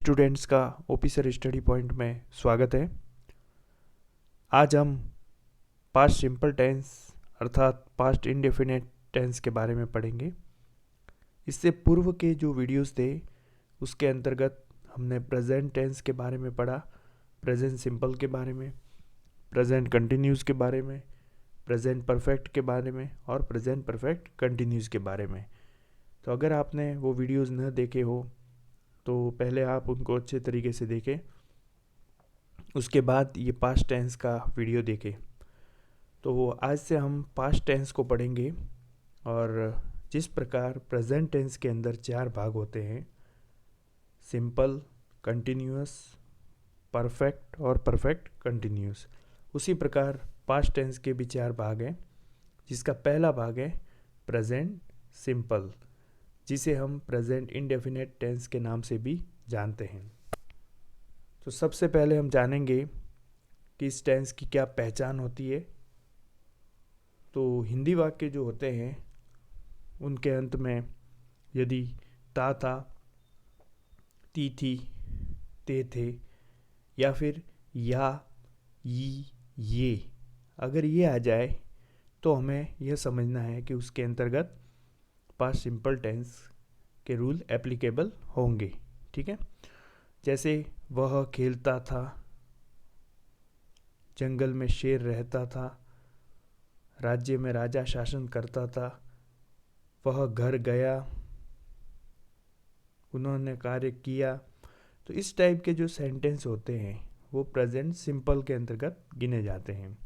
Students का officer study point में स्वागत है। आज हम पास्ट सिंपल टेंस अर्थात पास्ट इंडेफिनिट टेंस के बारे में पढ़ेंगे। इससे पूर्व के जो वीडियोस थे उसके अंतर्गत हमने प्रेजेंट टेंस के बारे में पढ़ा, प्रेजेंट सिंपल के बारे में, प्रेजेंट कंटिन्यूस के बारे में, प्रेजेंट परफेक्ट के बारे में और प्रेजेंट परफेक्ट कंटिन्यूस के बारे में। तो अगर आपने वो वीडियोस न देखे हो तो पहले आप उनको अच्छे तरीके से देखें, उसके बाद ये पास्ट टेंस का वीडियो देखें। तो आज से हम पास्ट टेंस को पढ़ेंगे और जिस प्रकार प्रेजेंट टेंस के अंदर 4 भाग होते हैं, सिंपल, कंटिन्यूअस, परफेक्ट और परफेक्ट कंटिन्यूअस, उसी प्रकार पास्ट टेंस के भी 4 भाग हैं, जिसका पहला भाग है प्रेजेंट सिंपल, जिसे हम प्रेजेंट इंडेफिनिट टेंस के नाम से भी जानते हैं। तो सबसे पहले हम जानेंगे कि इस टेंस की क्या पहचान होती है। तो हिंदी वाक्य जो होते हैं उनके अंत में यदि ता था, ती थी, ते थे या फिर या, ये अगर ये आ जाए तो हमें यह समझना है कि उसके अंतर्गत पास्ट सिंपल टेंस के रूल एप्लीकेबल होंगे। ठीक है, जैसे वह खेलता था, जंगल में शेर रहता था, राज्य में राजा शासन करता था, वह घर गया, उन्होंने कार्य किया। तो इस टाइप के जो सेंटेंस होते हैं वो प्रेजेंट सिंपल के अंतर्गत गिने जाते हैं।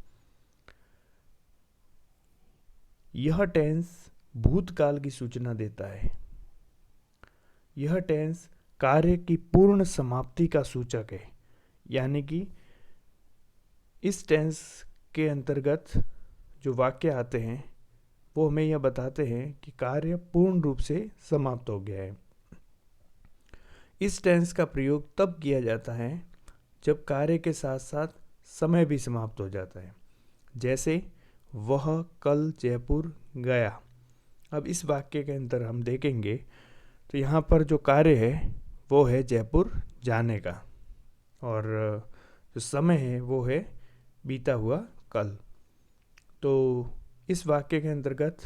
यह टेंस भूतकाल की सूचना देता है। यह टेंस कार्य की पूर्ण समाप्ति का सूचक है, यानी कि इस टेंस के अंतर्गत जो वाक्य आते हैं वो हमें यह बताते हैं कि कार्य पूर्ण रूप से समाप्त हो गया है। इस टेंस का प्रयोग तब किया जाता है जब कार्य के साथ साथ समय भी समाप्त हो जाता है, जैसे वह कल जयपुर गया। अब इस वाक्य के अंदर हम देखेंगे तो यहाँ पर जो कार्य है वो है जयपुर जाने का और जो समय है वो है बीता हुआ कल। तो इस वाक्य के अंतर्गत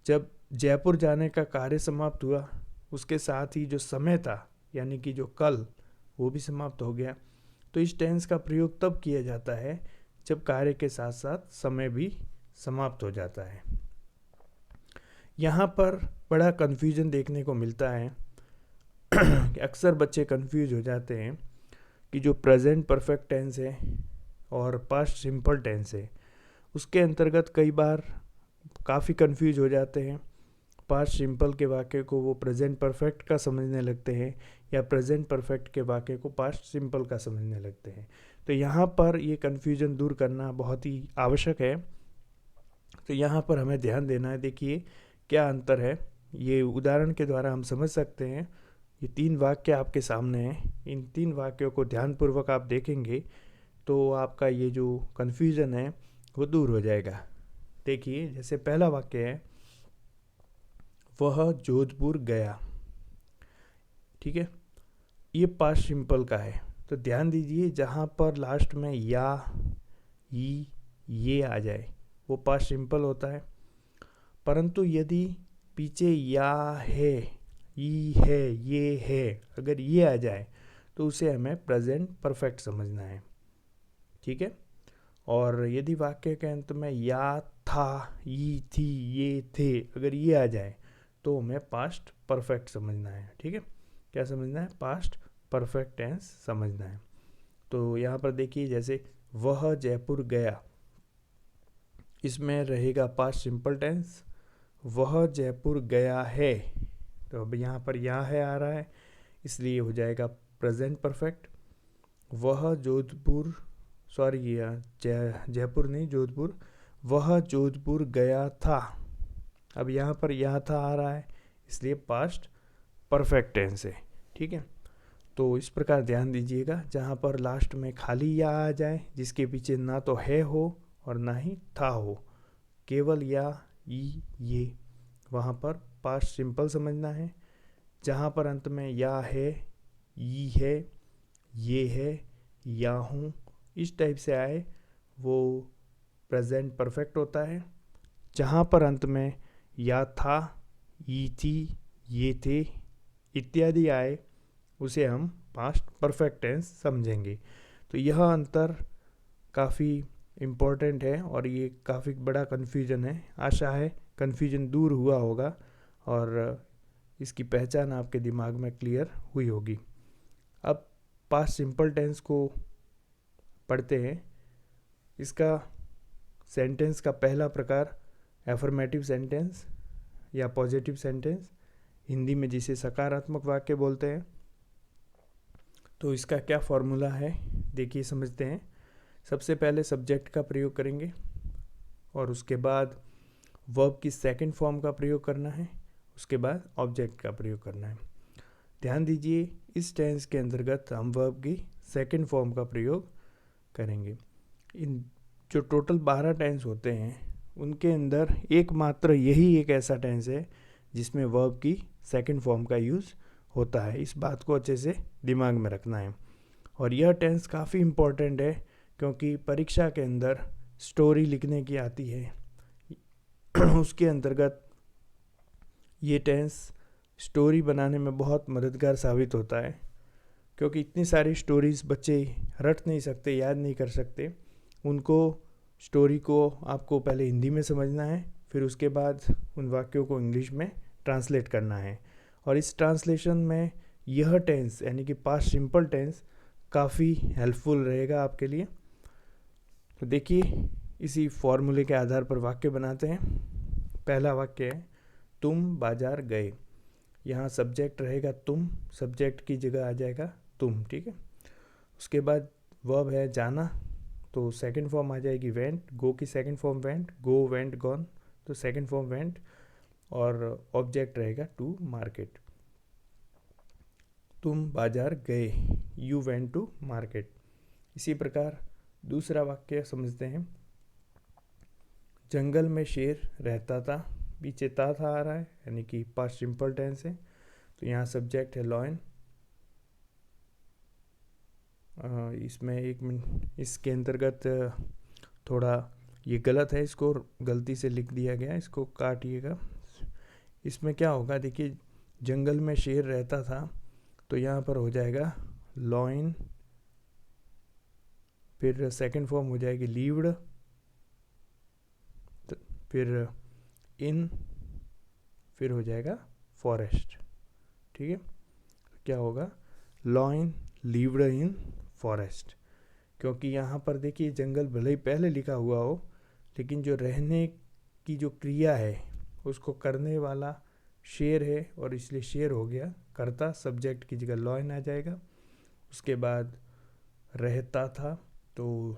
जब जयपुर जाने का कार्य समाप्त हुआ, उसके साथ ही जो समय था यानी कि जो कल, वो भी समाप्त हो गया। तो इस टेंस का प्रयोग तब किया जाता है जब कार्य के साथ साथ समय भी समाप्त हो जाता है। यहाँ पर बड़ा कन्फ्यूजन देखने को मिलता है कि अक्सर बच्चे कंफ्यूज हो जाते हैं कि जो प्रेजेंट परफेक्ट टेंस है और पास्ट सिंपल टेंस है उसके अंतर्गत कई बार काफ़ी कंफ्यूज हो जाते हैं। पास्ट सिंपल के वाक्य को वो प्रेजेंट परफेक्ट का समझने लगते हैं या प्रेजेंट परफेक्ट के वाक्य को पास्ट सिंपल का समझने लगते हैं। तो यहाँ पर ये कन्फ्यूजन दूर करना बहुत ही आवश्यक है। तो यहाँ पर हमें ध्यान देना है। देखिए क्या अंतर है, ये उदाहरण के द्वारा हम समझ सकते हैं। ये 3 वाक्य आपके सामने हैं, इन 3 वाक्यों को ध्यानपूर्वक आप देखेंगे तो आपका ये जो कन्फ्यूज़न है वो दूर हो जाएगा। देखिए जैसे पहला वाक्य है, वह जोधपुर गया। ठीक है, ये पास्ट सिंपल का है। तो ध्यान दीजिए जहाँ पर लास्ट में या, ये आ जाए वो पास्ट सिंपल होता है, परंतु यदि पीछे या है, ई है, ये है, अगर ये आ जाए तो उसे हमें प्रेजेंट परफेक्ट समझना है। ठीक है, और यदि वाक्य के अंत में या, था, ई थी, ये थे, अगर ये आ जाए तो हमें पास्ट परफेक्ट समझना है। ठीक है, क्या समझना है? पास्ट परफेक्ट टेंस समझना है। तो यहाँ पर देखिए जैसे वह जयपुर गया, इसमें रहेगा पास्ट सिंपल टेंस। वह जयपुर गया है, तो अब यहाँ पर या है आ रहा है, इसलिए हो जाएगा प्रेजेंट परफेक्ट। वह जोधपुर, सॉरी जयपुर नहीं, जोधपुर, वह जोधपुर गया था। अब यहाँ पर या था आ रहा है, इसलिए पास्ट परफेक्ट टेंस है। ठीक है, तो इस प्रकार ध्यान दीजिएगा जहाँ पर लास्ट में खाली या आ जाए, जिसके पीछे ना तो है हो और ना ही था हो, केवल या, ई, ये, वहाँ पर पास्ट सिंपल समझना है। जहाँ पर अंत में या है, ये है, ये है, या हूँ, इस टाइप से आए वो प्रेजेंट परफेक्ट होता है। जहाँ पर अंत में या था, ये थी, ये थे इत्यादि आए उसे हम पास्ट परफेक्ट टेंस समझेंगे। तो यह अंतर काफ़ी इम्पोर्टेंट है और ये काफ़ी बड़ा कन्फ्यूजन है। आशा है कन्फ्यूजन दूर हुआ होगा और इसकी पहचान आपके दिमाग में क्लियर हुई होगी। अब पास्ट सिंपल टेंस को पढ़ते हैं। इसका सेंटेंस का पहला प्रकार एफर्मेटिव सेंटेंस या पॉजिटिव सेंटेंस, हिंदी में जिसे सकारात्मक वाक्य बोलते हैं। तो इसका क्या फॉर्मूला है देखिए, समझते हैं। सबसे पहले सब्जेक्ट का प्रयोग करेंगे और उसके बाद वर्ब की सेकंड फॉर्म का प्रयोग करना है, उसके बाद ऑब्जेक्ट का प्रयोग करना है। ध्यान दीजिए, इस टेंस के अंतर्गत हम वर्ब की सेकंड फॉर्म का प्रयोग करेंगे। इन जो टोटल 12 टेंस होते हैं उनके अंदर एकमात्र यही एक ऐसा टेंस है जिसमें वर्ब की सेकंड फॉर्म का यूज़ होता है। इस बात को अच्छे से दिमाग में रखना है। और यह टेंस काफ़ी इम्पोर्टेंट है क्योंकि परीक्षा के अंदर स्टोरी लिखने की आती है उसके अंतर्गत ये टेंस स्टोरी बनाने में बहुत मददगार साबित होता है, क्योंकि इतनी सारी स्टोरीज बच्चे रट नहीं सकते, याद नहीं कर सकते। उनको स्टोरी को आपको पहले हिंदी में समझना है, फिर उसके बाद उन वाक्यों को इंग्लिश में ट्रांसलेट करना है। और इस ट्रांसलेशन में यह टेंस यानी कि पास्ट सिंपल टेंस काफ़ी हेल्पफुल रहेगा आपके लिए। तो देखिए, इसी फॉर्मूले के आधार पर वाक्य बनाते हैं। पहला वाक्य है, तुम बाजार गए। यहाँ सब्जेक्ट रहेगा तुम, सब्जेक्ट की जगह आ जाएगा तुम, ठीक है। उसके बाद वर्ब है जाना, तो सेकंड फॉर्म आ जाएगी वेंट। गो की सेकंड फॉर्म वेंट, गो, वेंट, गॉन, तो सेकंड फॉर्म वेंट। और ऑब्जेक्ट रहेगा टू मार्केट। तुम बाजार गए, यू वेंट टू मार्केट। इसी प्रकार दूसरा वाक्य समझते हैं। जंगल में शेर रहता था, पीछे था आ रहा है यानी कि पास्ट सिंपल टेंस है, तो यहाँ सब्जेक्ट है लॉयन। इसमें एक मिनट, इसके अंतर्गत थोड़ा ये गलत है, इसको गलती से लिख दिया गया, इसको काटिएगा। इसमें क्या होगा देखिए, जंगल में शेर रहता था, तो यहाँ पर हो जाएगा लॉइन, फिर सेकंड फॉर्म हो जाएगी लीव्ड, फिर इन, फिर हो जाएगा फॉरेस्ट, ठीक है। क्या होगा, लॉइन लीव्ड इन फॉरेस्ट, क्योंकि यहाँ पर देखिए जंगल भले ही पहले लिखा हुआ हो, लेकिन जो रहने की जो क्रिया है उसको करने वाला शेर है, और इसलिए शेर हो गया करता, सब्जेक्ट की जगह लॉइन आ जाएगा। उसके बाद रहता था, तो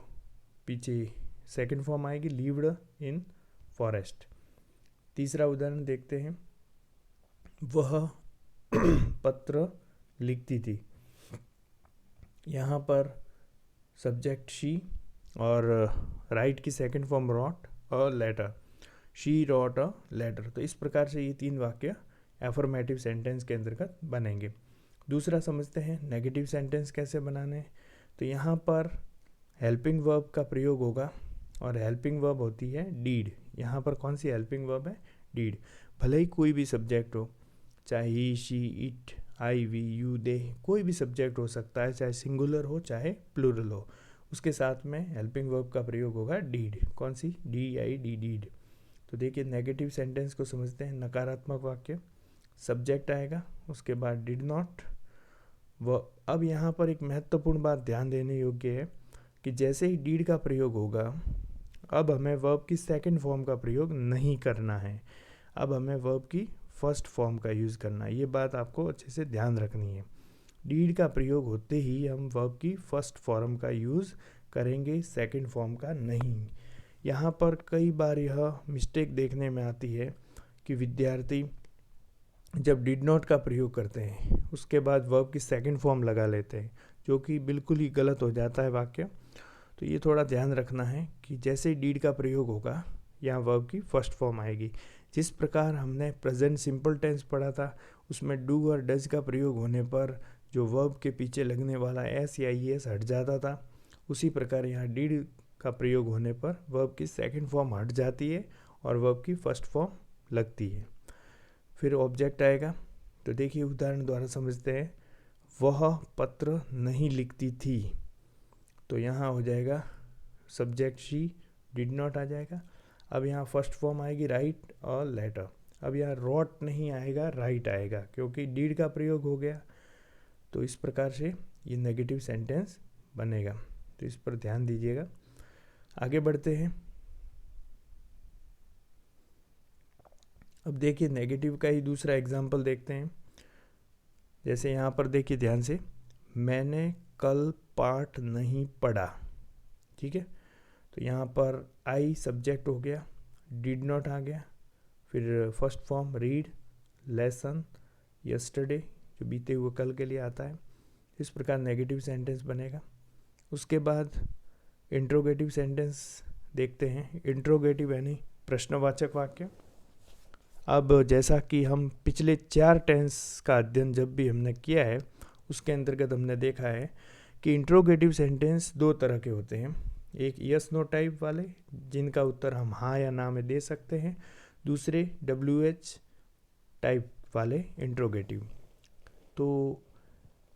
पीछे सेकंड फॉर्म आएगी लीव्ड इन फॉरेस्ट। तीसरा उदाहरण देखते हैं। वह पत्र लिखती थी, यहाँ पर सब्जेक्ट शी और राइट की second form wrote a letter, she wrote a letter. तो इस प्रकार से ये 3 वाक्य एफर्मेटिव सेंटेंस के अंतर्गत बनेंगे। दूसरा समझते हैं नेगेटिव सेंटेंस कैसे बनाने। तो यहाँ पर हेल्पिंग वर्ब का प्रयोग होगा, और हेल्पिंग वर्ब होती है डीड। यहाँ पर कौन सी हेल्पिंग वर्ब है, डीड। भले ही कोई भी सब्जेक्ट हो, चाहे he, she, it, I, we, you, they, कोई भी सब्जेक्ट हो सकता है, चाहे सिंगुलर हो चाहे प्लूरल हो, उसके साथ में हेल्पिंग वर्ब का प्रयोग होगा डीड। कौन सी, डी आई डी, डीड। तो देखिए नेगेटिव सेंटेंस को समझते हैं। नकारात्मक वाक्य, सब्जेक्ट आएगा, उसके बाद डिड नॉट। अब यहाँ पर एक महत्वपूर्ण बात ध्यान देने योग्य है कि जैसे ही डीड का प्रयोग होगा, अब हमें वर्ब की सेकंड फॉर्म का प्रयोग नहीं करना है, अब हमें वर्ब की फर्स्ट फॉर्म का यूज़ करना है। ये बात आपको अच्छे से ध्यान रखनी है। डीड का प्रयोग होते ही हम वर्ब की फर्स्ट फॉर्म का यूज़ करेंगे, सेकंड फॉर्म का नहीं। यहाँ पर कई बार यह मिस्टेक देखने में आती है कि विद्यार्थी जब डिड नॉट का प्रयोग करते हैं उसके बाद वर्ब की सेकंड फॉर्म लगा लेते हैं, जो कि बिल्कुल ही गलत हो जाता है वाक्य। तो ये थोड़ा ध्यान रखना है कि जैसे ही डीड का प्रयोग होगा, यहाँ वर्ब की फर्स्ट फॉर्म आएगी। जिस प्रकार हमने प्रेजेंट सिंपल टेंस पढ़ा था, उसमें डू और डज का प्रयोग होने पर जो वर्ब के पीछे लगने वाला एस या ई एस हट जाता था, उसी प्रकार यहाँ डिड का प्रयोग होने पर वर्ब की सेकंड फॉर्म हट जाती है और वर्ब की फर्स्ट फॉर्म लगती है। फिर ऑब्जेक्ट आएगा। तो देखिए उदाहरण द्वारा समझते हैं। वह पत्र नहीं लिखती थी, तो यहाँ हो जाएगा सब्जेक्ट शी, डिड नॉट आ जाएगा। अब यहाँ फर्स्ट फॉर्म आएगी राइट और लेटर। अब यहाँ रोट नहीं आएगा, राइट आएगा, क्योंकि डिड का प्रयोग हो गया। तो इस प्रकार से ये नेगेटिव सेंटेंस बनेगा, तो इस पर ध्यान दीजिएगा। आगे बढ़ते हैं। अब देखिए नेगेटिव का ही दूसरा एग्जाम्पल देखते हैं। जैसे यहाँ पर देखिए ध्यान से, मैंने कल पाठ नहीं पढ़ा, ठीक है। तो यहाँ पर आई सब्जेक्ट हो गया, डिड नॉट आ गया, फिर first form read, lesson, yesterday जो बीते हुए कल के लिए आता है। इस प्रकार नेगेटिव सेंटेंस बनेगा। उसके बाद इंट्रोगेटिव सेंटेंस देखते हैं। इंट्रोगेटिव यानी प्रश्नवाचक वाक्य। अब जैसा कि हम पिछले 4 टेंस का अध्ययन जब भी हमने किया है, उसके अंतर्गत हमने देखा है कि इंट्रोगेटिव सेंटेंस 2 तरह के होते हैं। एक यस नो टाइप वाले, जिनका उत्तर हम हाँ या ना में दे सकते हैं। दूसरे WH टाइप वाले इंट्रोगेटिव। तो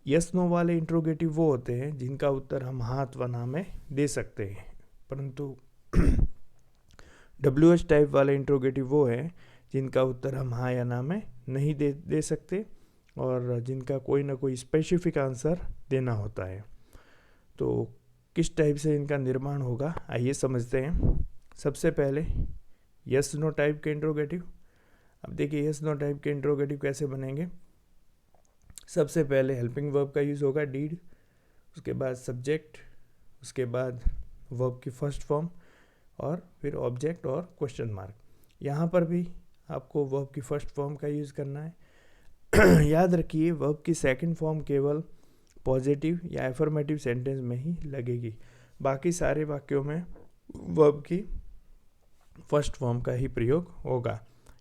यस नो वाले इंट्रोगेटिव वो होते हैं जिनका उत्तर हम हाँ अथवा ना में दे सकते हैं, परंतु WH टाइप वाले इंट्रोगेटिव वो हैं जिनका उत्तर हम हाँ या ना में नहीं दे सकते और जिनका कोई ना कोई स्पेसिफिक आंसर देना होता है। तो किस टाइप से इनका निर्माण होगा, आइए समझते हैं। सबसे पहले यस नो टाइप के इंट्रोगेटिव। अब देखिए यस नो टाइप के इंट्रोगेटिव कैसे बनेंगे। सबसे पहले हेल्पिंग वर्ब का यूज़ होगा डीड, उसके बाद सब्जेक्ट, उसके बाद वर्ब की फर्स्ट फॉर्म और फिर ऑब्जेक्ट और क्वेश्चन मार्क। यहाँ पर भी आपको वर्ब की फर्स्ट फॉर्म का यूज़ करना है। याद रखिए वर्ब की सेकंड फॉर्म केवल पॉजिटिव या एफर्मेटिव सेंटेंस में ही लगेगी, बाकी सारे वाक्यों में वर्ब की फर्स्ट फॉर्म का ही प्रयोग होगा।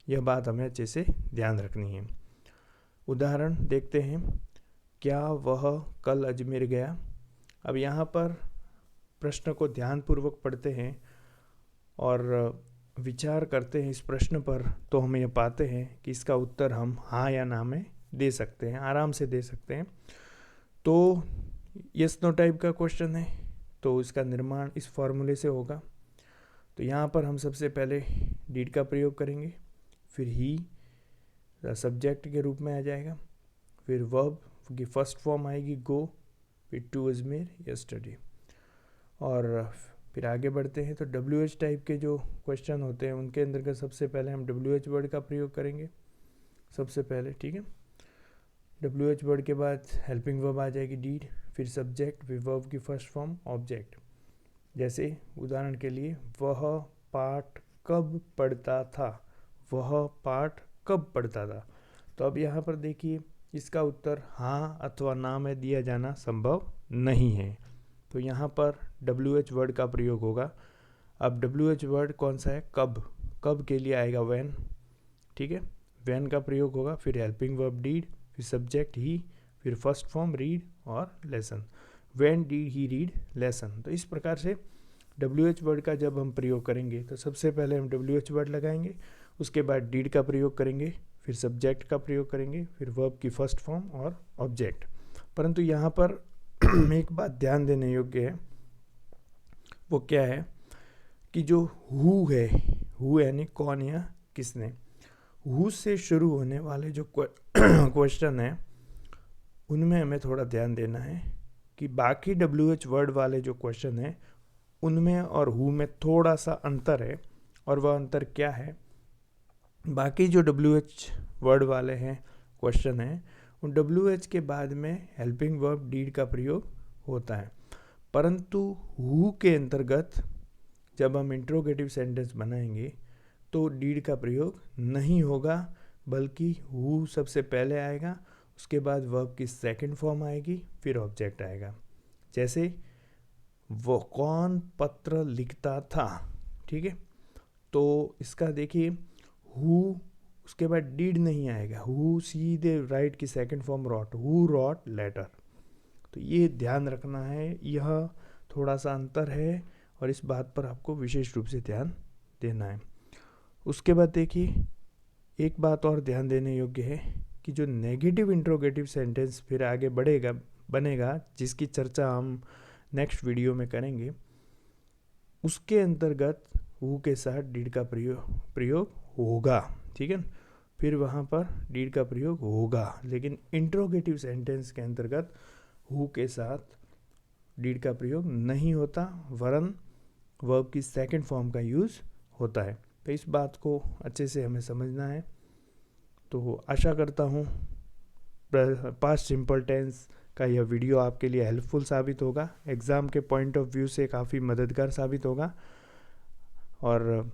यह बात हमें अच्छे से ध्यान रखनी है। उदाहरण देखते हैं। क्या वह कल अजमेर गया। अब यहाँ पर प्रश्न को ध्यानपूर्वक पढ़ते हैं और विचार करते हैं इस प्रश्न पर, तो हम ये पाते हैं कि इसका उत्तर हम हाँ या ना में दे सकते हैं, आराम से दे सकते हैं। तो यस नो टाइप का क्वेश्चन है, तो इसका निर्माण इस फॉर्मूले से होगा। तो यहाँ पर हम सबसे पहले डीड का प्रयोग करेंगे, फिर ही सब्जेक्ट के रूप में आ जाएगा, फिर वर्ब की फर्स्ट फॉर्म आएगी गो, फिर टू अजमेर यस्टरडे। और फिर आगे बढ़ते हैं। तो WH टाइप के जो क्वेश्चन होते हैं उनके अंतर्गत सबसे पहले हम WH वर्ड का प्रयोग करेंगे सबसे पहले, ठीक है। WH वर्ड के बाद हेल्पिंग वर्ब आ जाएगी डीड, फिर सब्जेक्ट, फिर वर्ब की फर्स्ट फॉर्म ऑब्जेक्ट। जैसे उदाहरण के लिए, वह पाठ कब पढ़ता था, वह पाठ कब पढ़ता था। तो अब यहाँ पर देखिए इसका उत्तर हाँ अथवा ना में दिया जाना संभव नहीं है, तो यहाँ पर WH वर्ड का प्रयोग होगा। अब WH वर्ड कौन सा है, कब, कब के लिए आएगा व्हेन, ठीक है, व्हेन का प्रयोग होगा। फिर हेल्पिंग वर्ब डीड, फिर सब्जेक्ट ही, फिर फर्स्ट फॉर्म रीड और lesson. When did he read lesson. तो इस प्रकार से WH वर्ड का जब हम प्रयोग करेंगे तो सबसे पहले हम WH वर्ड लगाएंगे, उसके बाद डीड का प्रयोग करेंगे, फिर सब्जेक्ट का प्रयोग करेंगे, फिर वर्ब की फर्स्ट फॉर्म और ऑब्जेक्ट। परंतु यहाँ पर एक बात ध्यान देने योग्य है, वो क्या है कि जो हु है, हु यानी कौन या किसने, हु से शुरू होने वाले जो क्वेश्चन है उनमें हमें थोड़ा ध्यान देना है कि बाकी WH वर्ड वाले जो क्वेश्चन है उनमें और हु में थोड़ा सा अंतर है। और वह अंतर क्या है, बाकी जो WH वर्ड वाले हैं क्वेश्चन हैं उन WH के बाद में हेल्पिंग वर्ब डीड का प्रयोग होता है, परंतु हु के अंतर्गत जब हम इंट्रोगेटिव सेंटेंस बनाएंगे तो डीड का प्रयोग नहीं होगा, बल्कि हु सबसे पहले आएगा, उसके बाद वर्ब की सेकंड फॉर्म आएगी, फिर ऑब्जेक्ट आएगा। जैसे वो कौन पत्र लिखता था, ठीक है। तो इसका देखिए हु उसके बाद डिड नहीं आएगा, हु सीधे राइट की second form wrote, who wrote letter. तो ये ध्यान रखना है, यह थोड़ा सा अंतर है और इस बात पर आपको विशेष रूप से ध्यान देना है। उसके बाद देखिए एक बात और ध्यान देने योग्य है कि जो नेगेटिव इंट्रोगेटिव सेंटेंस फिर आगे बनेगा, जिसकी चर्चा हम नेक्स्ट वीडियो में करेंगे, उसके अंतर्गत हु के साथ डिड का प्रयोग होगा, ठीक है। फिर वहाँ पर डिड का प्रयोग होगा, लेकिन इंट्रोगेटिव सेंटेंस के अंतर्गत हु के साथ डिड का प्रयोग नहीं होता, वरन वर्ब की सेकंड फॉर्म का यूज़ होता है। तो इस बात को अच्छे से हमें समझना है। तो आशा करता हूँ पास्ट सिंपल टेंस का यह वीडियो आपके लिए हेल्पफुल साबित होगा, एग्ज़ाम के पॉइंट ऑफ व्यू से काफ़ी मददगार साबित होगा। और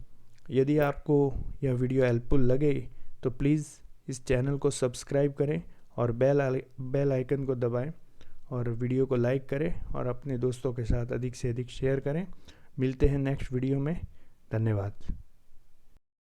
यदि आपको यह वीडियो हेल्पफुल लगे तो प्लीज़ इस चैनल को सब्सक्राइब करें और बेल आइकन को दबाएं और वीडियो को लाइक करें और अपने दोस्तों के साथ अधिक से अधिक शेयर करें। मिलते हैं नेक्स्ट वीडियो में। धन्यवाद।